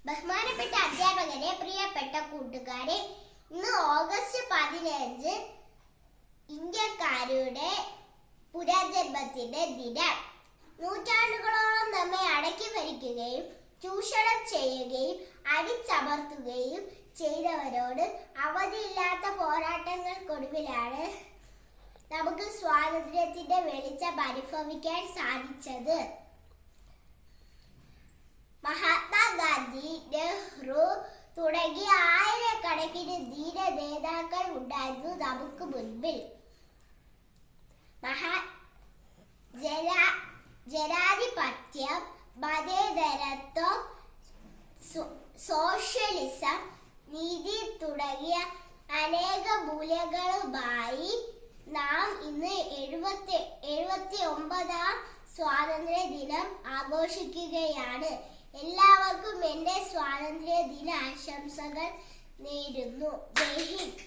ബഹുമാനപ്പെട്ട അധ്യാപകരെ, പ്രിയപ്പെട്ട കൂട്ടുകാരെ, ഇന്ന് ഓഗസ്റ്റ് 15 ഇന്ത്യക്കാരുടെ പുനർജന്മത്തിന്റെ ദിനം. നൂറ്റാണ്ടുകളോളം നമ്മെ അടക്കി ഭരിക്കുകയും ചൂഷണം ചെയ്യുകയും അടിച്ചമർത്തുകയും ചെയ്തവരോട് അവധിയില്ലാത്ത പോരാട്ടങ്ങൾക്കൊടുവിലാണ് നമുക്ക് സ്വാതന്ത്ര്യത്തിന്റെ വെളിച്ചം അനുഭവിക്കാൻ സാധിച്ചത്. മഹാത്മാഗാന്ധി, നെഹ്റു തുടങ്ങിയ ആയിരക്കണക്കിന് ധീര നേതാക്കൾ ഉണ്ടായിരുന്നു നമുക്ക് മുൻപിൽ. ജനാധിപത്യം, മതേതരത്വം, സോഷ്യലിസം, നീതി തുടങ്ങിയ അനേക മൂല്യങ്ങളുമായി നാം ഇന്ന് 79ാം സ്വാതന്ത്ര്യ ദിനം ആഘോഷിക്കുകയാണ്. എല്ലാവർക്കും എൻ്റെ സ്വാതന്ത്ര്യ ദിന ആശംസകൾ നേരുന്നു. ജയ് ഹിന്ദ്.